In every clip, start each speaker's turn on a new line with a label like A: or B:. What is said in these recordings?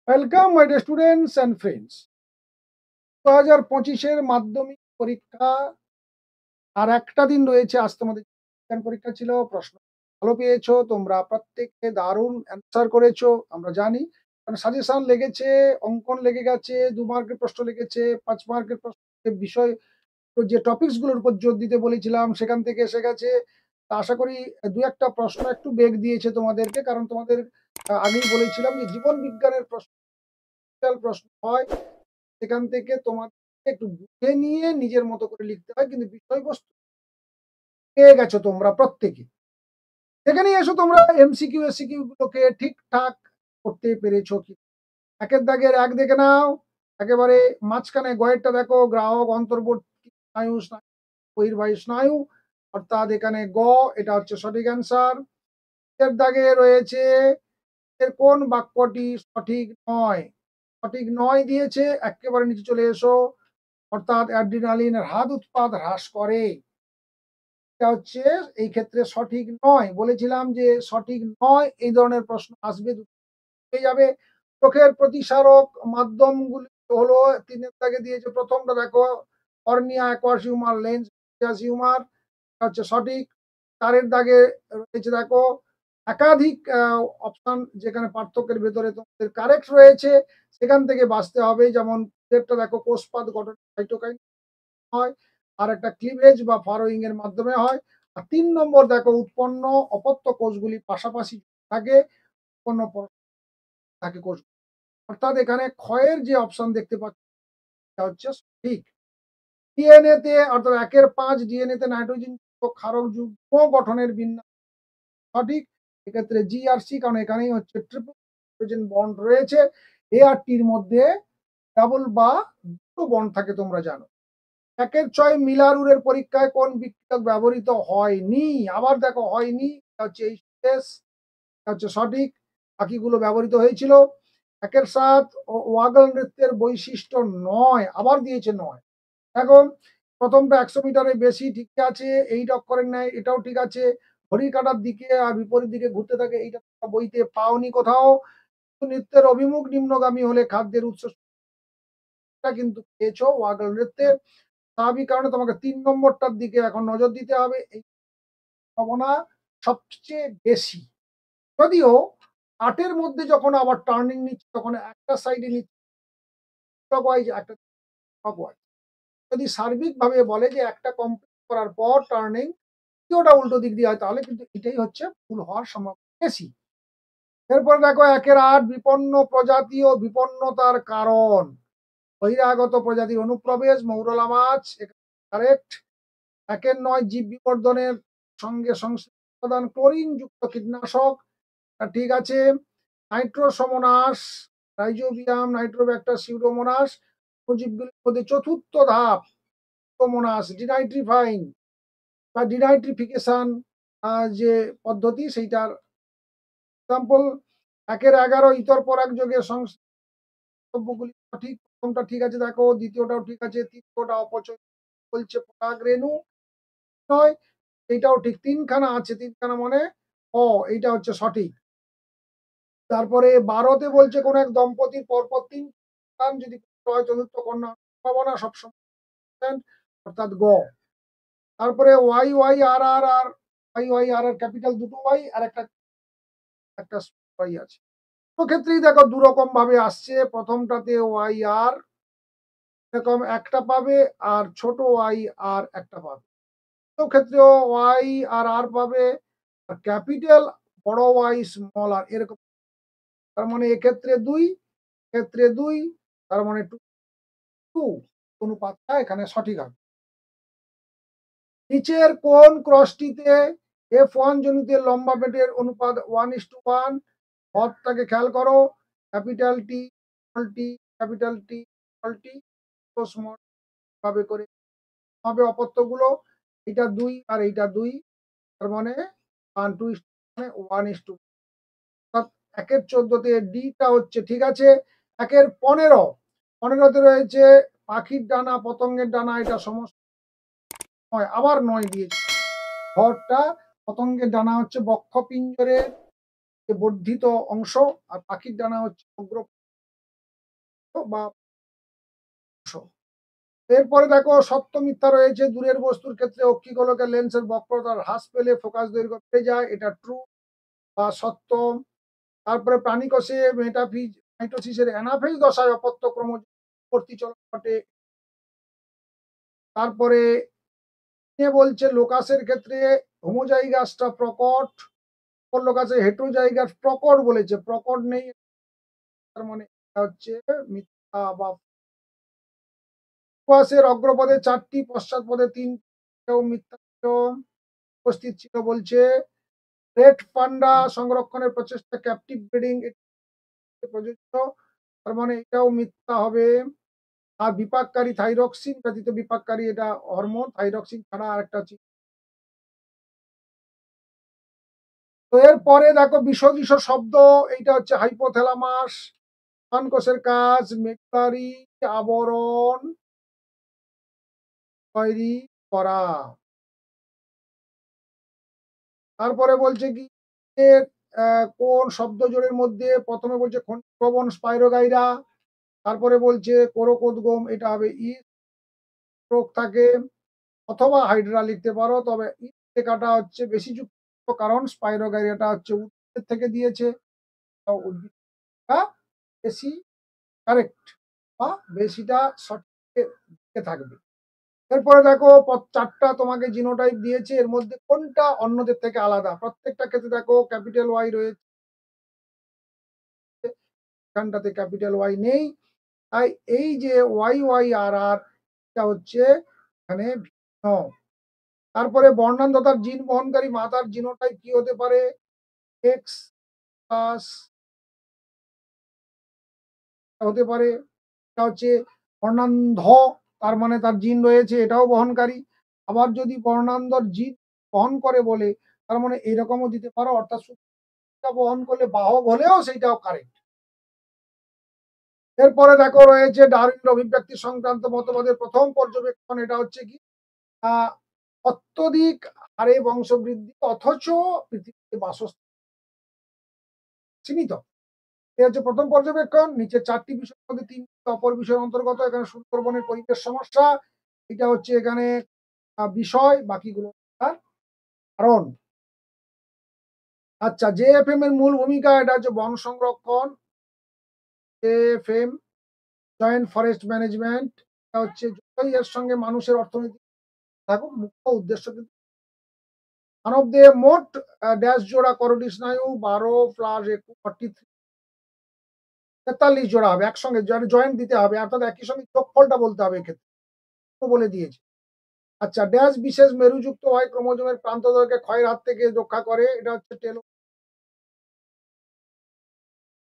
A: Welcome my dear students and friends. 2025-এর মাধ্যমিক পরীক্ষা আর একটা দিন রয়েছে। আজ তোমাদের বিজ্ঞান পরীক্ষা ছিল। প্রশ্ন ভালো পেয়েছো তোমরা, প্রত্যেকে দারুণ অ্যান্সার করেছো আমরা জানি। কারণ সাজেশন লেগেছে, অঙ্কন লেগে গেছে, 2 মার্কের প্রশ্ন লেগেছে, 5 মার্কের প্রশ্ন, বিষয় যে টপিকস গুলোর উপর জোর দিতে বলেছিলাম সেখান থেকে এসে গেছে। তা আশা করি দু একটা প্রশ্ন একটু বেগ দিয়েছে তোমাদেরকে, কারণ তোমাদের আগেই বলেছিলাম যে জীবন বিজ্ঞানের প্রশ্ন প্রশ্ন হয়, সেখান থেকে তোমাকে একটু বুঝে নিয়ে নিজের মতো করে লিখতে হয়, কিন্তু বিষয়বস্তু পেয়ে গেছো তোমরা প্রত্যেকে। সেখানে এসো তোমরা এমসিকিউ এসিকিউ গুলোকে ঠিকঠাক করতে পেরেছো কি। একের দাগের এক দেখে নাও, একেবারে মাঝখানে গয়েরটা দেখো, গ্রাহক অন্তর্বর্তী স্নায়ু বহির্বাহী স্নায়ু, অর্থাৎ এখানে গ, এটা হচ্ছে সঠিক অ্যান্সার। এর দাগে রয়েছে এর কোন বাক্যটি সঠিক নয়, সঠিক নয় দিয়েছে, একেবারে নিচে চলে এসো, অর্থাৎ অ্যাড্রিনালিনের হাত উৎপাদ হ্রাস করে। এটা হচ্ছে এই ক্ষেত্রে সঠিক নয়। বলেছিলাম যে সঠিক নয় এই ধরনের প্রশ্ন আসবে, পেয়ে যাবে। চোখের প্রতিসারক মাধ্যমগুলি হলো, 3-এর দাগে দিয়েছে। প্রথমটা দেখো, cornea, aqueous humour, lens, humour, হচ্ছে সঠিক। 4-এর দাগে রয়েছে দেখো একাধিক অপশন, যেখানে পার্থক্যের ভেতরে তোমাদের কারেক্ট রয়েছে, সেখান থেকে বাঁচতে হবে। যেমন যেটা দেখো, কোষপাত গঠন সাইটোকাইন হয়, আর একটা ক্লিভেজ বা ফারোয়িং এর মাধ্যমে হয়। আর 3 নম্বর দেখো, উৎপন্ন অপত্য কোষগুলি পাশাপাশি থাকে, উৎপন্ন থাকে কোষ, অর্থাৎ এখানে ক্ষয়ের যে অপশন দেখতে পাচ্ছি সেটা হচ্ছে ঠিক। ডিএনএ তে, অর্থাৎ 1-5 ডিএনএ তে নাইট্রোজেন ক্ষারক যুগ্ম গঠনের বিন্যাস সঠিক। এক্ষেত্রে জি আর সি, কারণ এখানেই হচ্ছে ট্রিপল হাইড্রোজেন বন্ড রয়েছে। এ আর টির মধ্যে ডাবল বা দুটো বন্ড থাকে, তোমরা জানো। 1-6 মিলারুরের পরীক্ষায় কোন বিক্রিয়ক ব্যবহৃত হয়নি? আবার দেখো হয়নি, এটা হচ্ছে এইচএস, এটা হচ্ছে সঠিক, বাকিগুলো ব্যবহৃত হয়েছিল। 1-7 ওয়াগল নৃত্যের বৈশিষ্ট্য নয়, আবার দিয়েছে নয়। দেখো, প্রথমটা 100 মিটারের বেশি ঠিক আছে, 8 অক্ষরের ন্যায়, এটাও ঠিক আছে। ঘড়ির কাঁটার দিকে আর বিপরীত দিকে ঘুরতে থাকে, এইটা বইতে পাওনি কোথাও। নৃত্যের অভিমুখ নিম্নগামী হলে খাদ্যের উৎস কিন্তু পেয়েছো ওয়াগল নৃত্যে। স্বাভাবিক কারণে তোমাকে 3 নম্বরটার দিকে এখন নজর দিতে হবে, এই সম্ভাবনা সবচেয়ে বেশি। যদিও 8-এর মধ্যে যখন আবার টার্নিং নিচ্ছে, তখন একটা সাইডে নিচ্ছে ক্লকওয়াইজ, একটা ক্লকওয়াইজ। যদি সার্বিকভাবে বলে যে একটা কমপ্লিট করার পর টার্নিং দ্বিতীয়টা উল্টো দিক দিয়ে হয়, তাহলে কিন্তু এটাই হচ্ছে ভুল হওয়ার সম্ভাবনা বেশি। এরপরে দেখো 1-8 বিপন্ন প্রজাতি ও বিপন্নতার কারণ। বহিরাগত প্রজাতির অনুপ্রবেশ, মৌরলা মাছ, কারেক্ট। 1-9 জীব বিবর্ধনের সঙ্গে সংশ্লিষ্ট উপাদান ক্লোরিন যুক্ত কীটনাশক, ঠিক আছে। নাইট্রোসমোনাস, রাইজোবিয়াম, নাইট্রোব্যাক্টার, সিউডোমোনাস, জীবগুলির মধ্যে চতুর্থ ধাপ মোনাস ডিনাইট্রিফাইং বা ডিনাইট্রিফিকেশন যে পদ্ধতি, সেইটার এক্সাম্পল। 1-11 ইতর পরাগযোগের সংস্থাগুলি সঠিক। প্রথমটা ঠিক আছে দেখো, দ্বিতীয়টাও ঠিক আছে, তৃতীয়টা অপচয় বলছে পরাগ রেণু নয়, এইটাও ঠিক। 3খানা আছে, 3খানা মানে এইটা হচ্ছে সঠিক। তারপরে 12-তে বলছে কোন এক দম্পতির পরপর 3 সন্তান যদি হয়, চতুর্থ কন্যা সম্ভাবনা সবসময়, অর্থাৎ গ। তারপরে ওয়াই ওয়াই আর আর আর ওয়াই ওয়াই আর আর ক্যাপিটাল দুটো ওয়াই আর একটা ওয়াই আছে। তো ক্ষেত্রেই দেখো দুরকম ভাবে আসছে। প্রথমটাতে ওয়াই আর এরকম একটা পাবে, আর ছোট ওয়াই আর একটা পাবে। তো ক্ষেত্রেও ওয়াই আর আর পাবে, আর ক্যাপিটাল বড় ওয়াই স্মল আর এরকম। তার মানে এক্ষেত্রে 2, ক্ষেত্রে 2, তার মানে 2 অনুপাতটা এখানে সঠিক হবে। নিচের কোন ক্রসটিতে F1 জনিতের লম্বা পেটের অনুপাত 1:1? হরটাকে খেয়াল করো, capital T, small tea, capital T, small tea, small ভাবে করে হবে অপত্যগুলো। এটা 2 আর এইটা 2, তার মানে 1:2 মানে 1:2। অর্থাৎ 1-14-তে ডিটা হচ্ছে ঠিক আছে। 1-15, 15-তে রয়েছে পাখির ডানা, পতঙ্গের ডানা, এটা সমস্ত নয়, আবার 9 দিয়েছে। ভরটা, পতঙ্গের ডানা হচ্ছে বক্ষপিঞ্জরের যে বর্ধিত অংশ, আর পাখির ডানা হচ্ছে অগ্র বা এরপরে দেখো সত্য মিথ্যা রয়েছে। দূরের বস্তুর ক্ষেত্রে অক্ষিগোলকের লেন্সের বক্রতার হ্রাস পেলে ফোকাস দৈর্ঘ্য বেড়ে যায়, এটা ট্রু বা সত্য। তারপরে প্রাণীকোষে মেটাফিজ মাইটোসিসের অ্যানাফেজ দশায় অপত্য কর্তিচলন ঘটে। তারপরে বলছে লোকাসের ক্ষেত্রে হোমোজাইগাসটা প্রকট, অপর লোকাসে হেটেরোজাইগাস প্রকট বলেছে, প্রকট নেই, তার মানে এটা হচ্ছে মিথ্যা বা উপবাসের অগ্রপদে ৪টি, পশ্চাৎপদে ৩টিও মিথ্যা ছিল, উপস্থিত ছিল বলছে। রেড পান্ডা সংরক্ষণের প্রচেষ্টা ক্যাপটিভ ব্রিডিং প্রযোজ্য, তার মানে এটাও মিথ্যা হবে। আর বিপাককারী থাইরক্সিন ব্যতীত, বিপাককারী এটা হরমোন, থাইরক্সিন ছাড়া আরেকটা আছে। তো এরপরে দেখো বিসদৃশ শব্দ, এইটা হচ্ছে হাইপোথ্যালামাস, কোষের কাজ মেকুলারি আবরণ তৈরি করা। তারপরে বলছে কি এর কোন শব্দ জোড়ের মধ্যে প্রথমে বলছে খনিজ স্পাইরোগাইরা, তারপরে বলছে কোরকোদ্গম, এটা হবে ই রোগ থাকে, অথবা হাইড্রা লিখতে পারো, তবে ই লেখাটা হচ্ছে বেশি যুক্ত, কারণ স্পাইরোগাইরাটা হচ্ছে উদ্ভিদ থেকে দিয়েছে, উদ্ভিদটা বেশি কারেক্ট বা বেশিটা সঠিক দিকে থাকবে। এরপরে দেখো 4টা তোমাকে জিনোটাইপ দিয়েছে, এর মধ্যে কোনটা অন্যদের থেকে আলাদা। প্রত্যেকটা ক্ষেত্রে দেখো ক্যাপিটাল ওয়াই রয়েছে, এখানটাতে ক্যাপিটাল ওয়াই নেই। তাই এই যে ওয়াই ওয়াই আর আর, এটা হচ্ছে এখানে ভিন্ন। তারপরে বর্ণান্ধতার জিন বহনকারী মাতার জিনোটাইপ কি হতে পারে? এক্স প্লাস হতে পারে, এটা হচ্ছে বর্ণান্ধ, তার মানে তার জিন রয়েছে, এটাও বহনকারী। আবার যদি বর্ণান্ধর জিন বহন করে বলে, তার মানে এরকমও দিতে পারো, অর্থাৎ বহন করলে বাহক হলেও সেইটাও কারেক্ট। এরপরে দেখো রয়েছে ডারউইনের অভিব্যক্তি সংক্রান্ত মতবাদের প্রথম পর্যবেক্ষণ, এটা হচ্ছে কি অত্যধিক হারে বংশবৃদ্ধি অথচ পৃথিবীতে বাসস্থান সীমিত, এটা হচ্ছে প্রথম পর্যবেক্ষণ। নিচে 4টি বিষয়ের মধ্যে 3টি অপর বিষয়ের অন্তর্গত। এখানে সুন্দরবনের পরিবেশ সমস্যা, এটা হচ্ছে এখানে বিষয়, বাকিগুলো তার কারণ। আচ্ছা, জেএফএম এর মূল ভূমিকা, এটা হচ্ছে বন সংরক্ষণ। জেএফএম জয়েন্ট ফরেস্ট ম্যানেজমেন্ট, এটা হচ্ছে যতই এর সঙ্গে মানুষের অর্থনীতি থাকুক, মুখ্য উদ্দেশ্য কিন্তু মানবদেহে মোট ড্যাশ জোড়া করোটি স্নায়ু, 12 প্লাস 43, 43 জোড়া হবে একসঙ্গে, জয়েন্ট দিতে হবে, অর্থাৎ একই সঙ্গে যোগফলটা বলতে হবে, এক্ষেত্রে বলে দিয়েছে। আচ্ছা, ড্যাশ বিশেষ মেরুযুক্ত হয় ক্রোমোজোমের প্রান্তদ্বয়কে ক্ষয়ের হাত থেকে রক্ষা করে, এটা হচ্ছে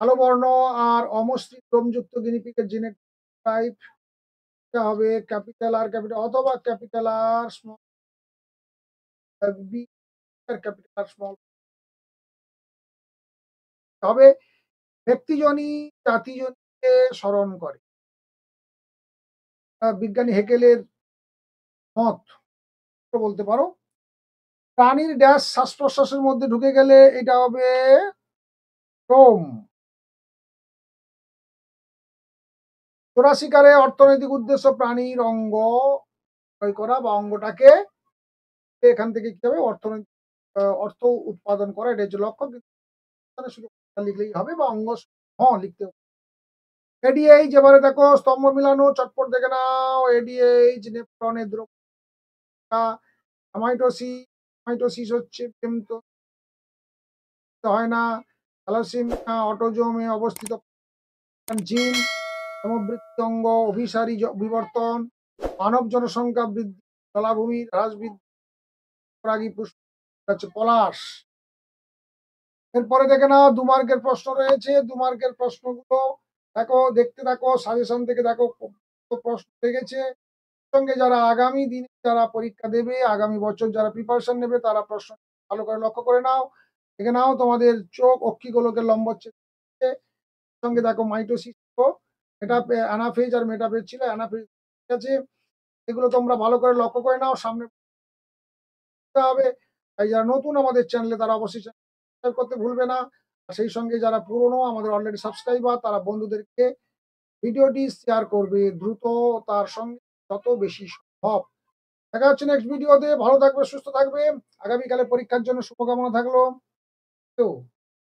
A: কালো বর্ণ আর অমসৃণ লোমযুক্ত গিনিপিগের জেনেটিক টাইপ, এটা হবে ক্যাপিটাল আর ক্যাপিটাল, অথবা ক্যাপিটাল আর স্মল বি আর ক্যাপিটাল আর স্মল হবে। ব্যক্তিজনই জাতিজনকে স্মরণ করে, বিজ্ঞানী হেকেলের মত বলতে পারো। প্রাণীর ড্যাশ শ্বাস প্রশ্বাসের মধ্যে ঢুকে গেলে এটা হবে রোম। চোরা শিকারে অর্থনৈতিক উদ্দেশ্য প্রাণীর অঙ্গ ক্রয় করা বা অঙ্গটাকে এখান থেকে কি হবে অর্থনৈতিক অর্থ উৎপাদন করা, এটা হচ্ছে লক্ষ্য। কিন্তু শুধু লিখলেই হবে বা অঙ্গ লিখতে হবে। এডিএইচ, এবারে দেখো স্তম্ভ মিলানো, চটপট দেখে নাও। এডিএইচ নেফ্রনের দ্রব্যতা, মাইটোসিস, মাইটোসিস হচ্ছে হয় না, থ্যালাসেমিয়া অটোজোমে অবস্থিত জিন, সমবৃত্তি অঙ্গ, অভিসারী বিবর্তন, মানব জনসংখ্যা বৃদ্ধি, জলাভূমির হ্রাস বৃদ্ধি, পরাগী পুষ্প হচ্ছে পলাশ। এরপরে দেখে নাও 2 মার্কের প্রশ্ন রয়েছে। 2 মার্কের প্রশ্নগুলো দেখো, দেখতে থাকো, সাজেশন থেকে দেখো প্রশ্ন লেগেছে। সঙ্গে যারা আগামী দিনে যারা পরীক্ষা দেবে, আগামী বছর যারা প্রিপারেশন নেবে, তারা প্রশ্ন ভালো করে লক্ষ্য করে নাও। দেখে নাও তোমাদের চোখ অক্ষিগোলকের লম্বচ্ছেদ সঙ্গে দেখো মাইটোসিস, এটা অ্যানাফেজ আর মেটাফেজ ছিল, অ্যানাফেজ ঠিক আছে। এগুলো তোমরা ভালো করে লক্ষ্য করে নাও, সামনে হবে। তাই যারা নতুন আমাদের চ্যানেলে, তারা অবশ্যই সাবস্ক্রাইব করতে ভুলবে না। আর সেই সঙ্গে যারা পুরনো আমাদের অলরেডি সাবস্ক্রাইবার, তারা বন্ধুদেরকে ভিডিওটি শেয়ার করবে দ্রুত, তার সঙ্গে যত বেশি সম্ভব। দেখা হচ্ছে নেক্সট ভিডিওতে। ভালো থাকবে, সুস্থ থাকবে। আগামীকালে পরীক্ষার জন্য শুভকামনা থাকলো। তো